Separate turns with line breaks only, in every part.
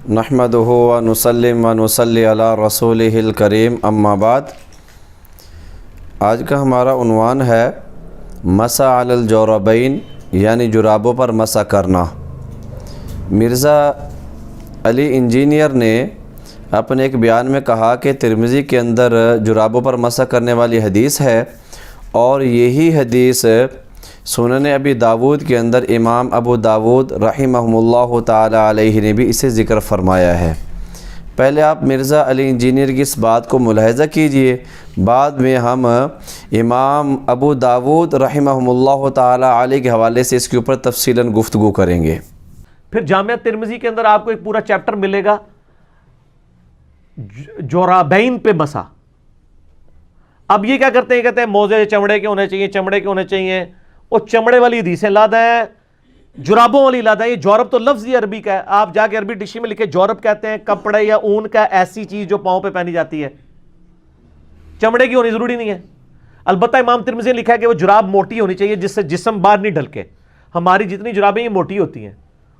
नहमदुहु व नुसल्लिम व नुसल्ली अला रसूलिहिल करीम अम्मा बाद। आज का हमारा उन्वान है मसा अलल जोरबैन, यानी जुराबों पर मसा करना। मिर्ज़ा अली इंजीनियर ने अपने एक बयान में कहा कि तिरमिज़ी के अंदर जुराबों पर मसा करने वाली हदीस है और यही हदीस सुनन अबी दाऊद के अंदर इमाम अबू दाऊद रहिमहुल्लाह ताला अलैहि ने भी इसे ज़िक्र फरमाया है। पहले आप मिर्ज़ा अली इंजीनियर की इस बात को मुलाहिज़ा कीजिए, बाद में हम इमाम अबू दाऊद रहिमहुल्लाह ताला अलैहि के हवाले से इसके ऊपर तफसीलन गुफ्तगू करेंगे।
फिर जामिया तिरमिज़ी के अंदर आपको एक पूरा चैप्टर मिलेगा जोराबैन पे मसा। अब ये क्या करते हैं, कहते हैं मोज़े चमड़े के होने चाहिए, चमड़े के होने चाहिए। वो चमड़े वाली हदीसें लादा है, जुराबों वाली लादा है। ये जौरब तो लफ्ज़ ही अरबी का है, आप जाके अरबी डिक्शनरी में लिखे जौरब कहते हैं कपड़े या ऊन का ऐसी चीज़ जो पाँव पे पहनी जाती है, चमड़े की होनी ज़रूरी नहीं है। अलबत्ता इमाम तिरमिज़ी ने लिखा है कि वो जुराब मोटी होनी चाहिए जिससे जिस्म बाहर नहीं ढलके। हमारी जितनी जुराबें ये मोटी होती हैं,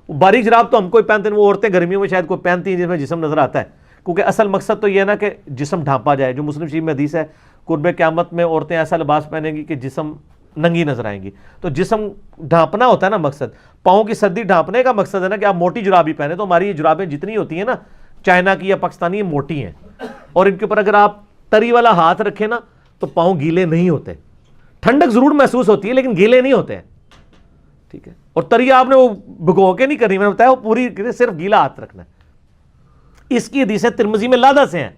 बारीक जुराब तो हम कोई पहनते हैं, वो औरतें गर्मियों में शायद कोई पहनती हैं जिसमें जिस्म नज़र आता है, क्योंकि असल मकसद तो ये है ना कि जिस्म ढांपा जाए। जो मुस्लिम शरीफ में हदीस है, कुर्ब क़यामत में औरतें ऐसा लिबास पहनेंगी कि जिस्म नंगी नजर आएंगी। तो जिस्म ढांपना होता है ना मकसद, पाँव की सर्दी ढांपने का मकसद है ना कि आप मोटी जुराबी पहने। तो हमारी ये जुराबें जितनी होती हैं ना, चाइना की या पाकिस्तानी, ये मोटी हैं और इनके ऊपर अगर आप तरी वाला हाथ रखें ना तो पाँव गीले नहीं होते। ठंडक जरूर महसूस होती है लेकिन गीले नहीं होते हैं, ठीक है। और तरी आपने वो भिगो के नहीं करनी, मैंने बताया, वो पूरी सिर्फ गीला हाथ रखना है। इसकी हदीसें तिरमिज़ी में लादा से हैं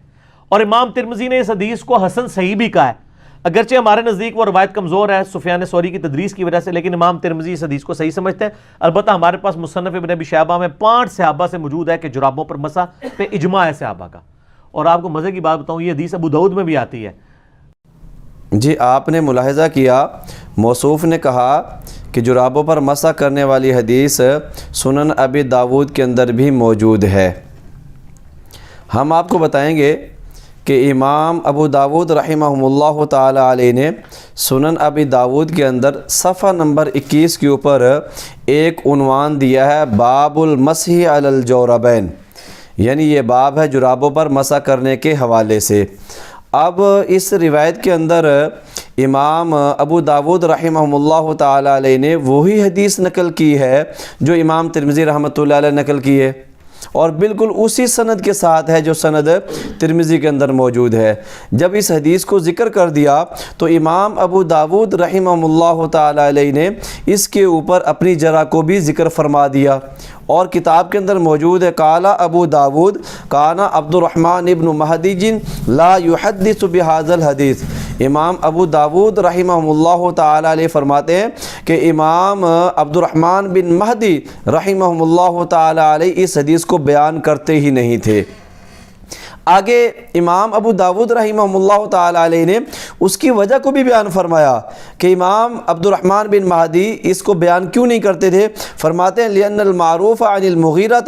और इमाम तिरमिज़ी ने इस हदीस को हसन सही भी कहा है। अगरचे हमारे नज़दीक वो रवायत कमज़ोर है सुफियान सौरी की तदरीस की वजह से, लेकिन इमाम तिरमिज़ी इस हदीस को सही समझते हैं। अलबत्ता हमारे पास मुसन्नफ़ इब्न अबी शैबा में 5 सहाबा से मौजूद है कि जुराबों पर मसा पे इजमा है सहाबा का। और आपको मज़े की बात बताऊँ, ये हदीस अबू दाऊद में भी आती है।
जी, आपने मुलाहिज़ा किया, मौसूफ़ ने कहा कि जुराबों पर मसा करने वाली हदीस सुनन अबी दाऊद के अंदर भी मौजूद है। हम आपको बताएंगे कि इमाम अबू दाऊद रहिमहुल्लाह ताला अलैहि ने सुनन अबी दाऊद के अंदर सफ़ा नंबर 21 के ऊपर एक उन्वान दिया है, बाबुल मसही अलल जोरबैन, यानी ये बाब है जुराबों पर मसा करने के हवाले से। अब इस रिवायत के अंदर इमाम अबू दाऊद रहिमहुल्लाह ताला अलैहि ने वही हदीस नकल की है जो इमाम तिरमिज़ी रहमतुल्लाह अलैह नकल की है और बिल्कुल उसी सनद के साथ है जो सनद तिरमिज़ी के अंदर मौजूद है। जब इस हदीस को ज़िक्र कर दिया तो इमाम अबू दाऊद रहिमहुल्लाह ताला अलैहि ने इसके ऊपर अपनी जरा को भी ज़िक्र फरमा दिया और किताब के अंदर मौजूद है, काला अबू दाऊद काना अब्दुर्रहमान इब्न महदी जिन ला युहद्दिसु बिहाज़ल हदीस। इमाम अबू दाऊद रहिमहुल्लाह ताला अलैहि फरमाते हैं कि इमाम अब्दुर्रहमान बिन महदी रहिमहुल्लाह ताला अलैहि इस हदीस को बयान करते ही नहीं थे। आगे इमाम अबू दाऊद रहिमहुल्लाह ताला अलैहि ने उसकी वजह को भी बयान फरमाया कि इमाम अब्दुर्रहमान बिन महदी इसको बयान क्यों नहीं करते थे। फरमाते हैं लिअन्नल मारूफ़ अनिल मुगीरा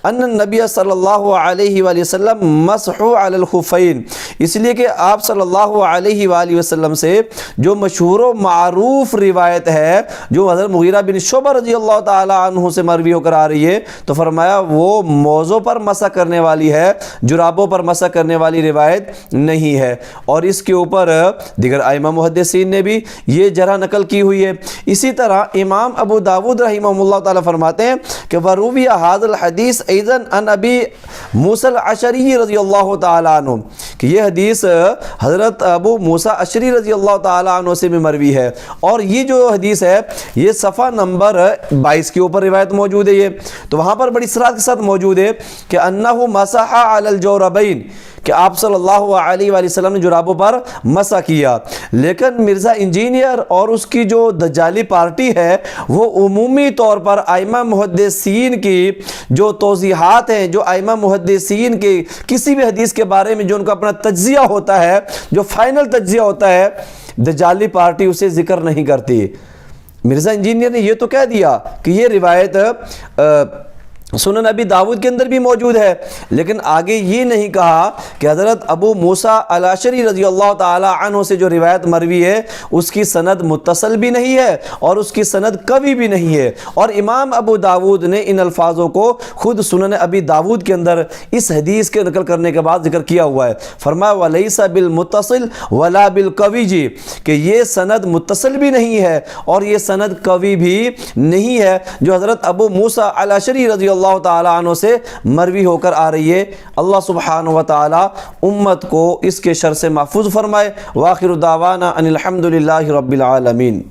अन्न नबी सल्लल्लाहु अलैहि वसल्लम मसहु अलल खुफ़ैन, इसलिए कि आप सल्लल्लाहु अलैहि वसल्लम से जो मशहूर व मारूफ़ रिवायत है जो हज़रत मुगीरा बिन शुअबा रज़ियल्लाहु ताला अन्हु से मरवी होकर आ रही है, तो फरमाया वो मौज़ों पर मसा करने वाली है, जुराबों पर मसा करने वाली रिवायत नहीं है। और इसके ऊपर दिगर आइमा मुहद्दिसीन ने भी ये जरा नकल की हुई है। इसी तरह इमाम अबू दाऊद रहिमहुल्लाह ताला फरमाते हैं कि वरुविया हाज़ल हदीस ऐज़न अन अबी मूसा अशरी रज़ियल्लाहु ताला अन्हु, कि ये हदीस हज़रत अबू मूसा अशरी रज़ियल्लाहु ताला अन्हु से भी मरवी है। और ये जो हदीस है ये सफ़ा नंबर 22 के ऊपर रिवायत मौजूद है। ये तो वहाँ पर बड़ी सराहत के साथ मौजूद है कि अन्नहु मसहा अलल जोरबैन, कि आप सल्लल्लाहु अलैहि वसल्लम ने जुराबों पर मसा किया। लेकिन मिर्ज़ा इंजीनियर और उसकी जो दज्जाली पार्टी है वो उमूमी तौर पर आइमा मुहद्दिसीन की जो तौज़ीहात हैं, जो आइमा मुहद्दिसीन के किसी भी हदीस के बारे में जो उनका अपना तज्ज़िया होता है, जो फाइनल तज्ज़िया होता है, दज्जाली पार्टी उसे ज़िक्र नहीं करती। मिर्ज़ा इंजीनियर ने ये तो कह दिया कि ये रिवायत سنن ابی داود کے اندر بھی موجود ہے، لیکن آگے یہ نہیں کہا کہ حضرت ابو موسیٰ الاشعری رضی اللہ تعالی عنہ سے جو روایت مروی ہے اس کی سند متصل بھی نہیں ہے اور اس کی سند قوی بھی نہیں ہے، اور امام ابو داود نے ان الفاظوں کو خود سنن ابی داود کے اندر اس حدیث کے نقل کرنے کے بعد ذکر کیا ہوا ہے، فرمایا وَلَيْسَ بِالْمُتَّصِلْ وَلَا بِالْقَوِيِّ جی کہ یہ سند متصل بھی نہیں ہے اور یہ سند قوی بھی نہیں ہے جو حضرت ابو موسیٰ الاشعری رضی اللہ تعالی عنہ سے مروی ہو کر آ رہی ہے۔ اللہ سبحانہ و تعالی امت کو اس کے شر سے محفوظ فرمائے۔ وآخر دعوانا ان الحمد للہ رب العالمین۔